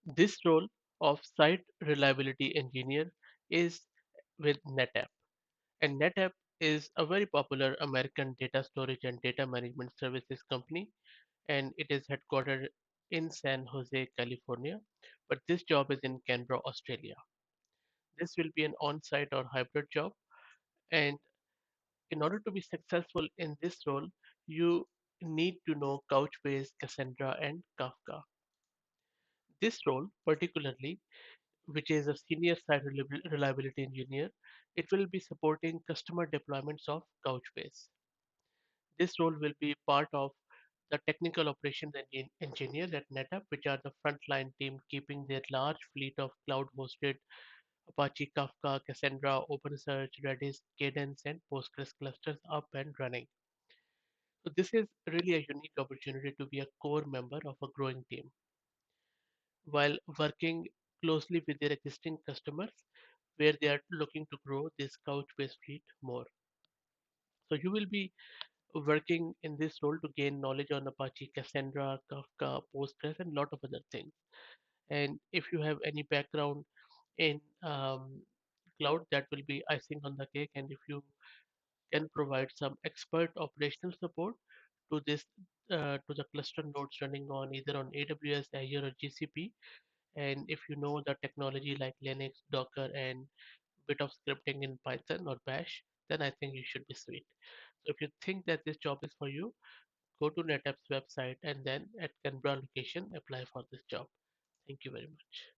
This role of site reliability engineer is with NetApp. And NetApp is a very popular American data storage and data management services company, and it is headquartered in San Jose, California. But this job is in Canberra, Australia. This will be an on site or hybrid job. And in order to be successful in this role, you need to know Couchbase, Cassandra, and Kafka. This role, particularly, which is a senior site reliability engineer, it will be supporting customer deployments of Couchbase. This role will be part of the technical operations engineers at NetApp, which are the frontline team keeping their large fleet of cloud-hosted Apache Kafka, Cassandra, OpenSearch, Redis, Cadence, and Postgres clusters up and running. So this is really a unique opportunity to be a core member of a growing team while working closely with their existing customers where they are looking to grow this Couchbase fleet more. So you will be working in this role to gain knowledge on Apache, Cassandra, Kafka, Postgres, and a lot of other things. And if you have any background in cloud, that will be icing on the cake. And if you can provide some expert operational support to this to the cluster nodes running on either on AWS, Azure, or GCP, and if you know the technology like Linux, Docker, and bit of scripting in Python or Bash, then I think you should be sweet. So if you think that this job is for you, go to NetApp's website and then at Canberra location apply for this job. Thank you very much.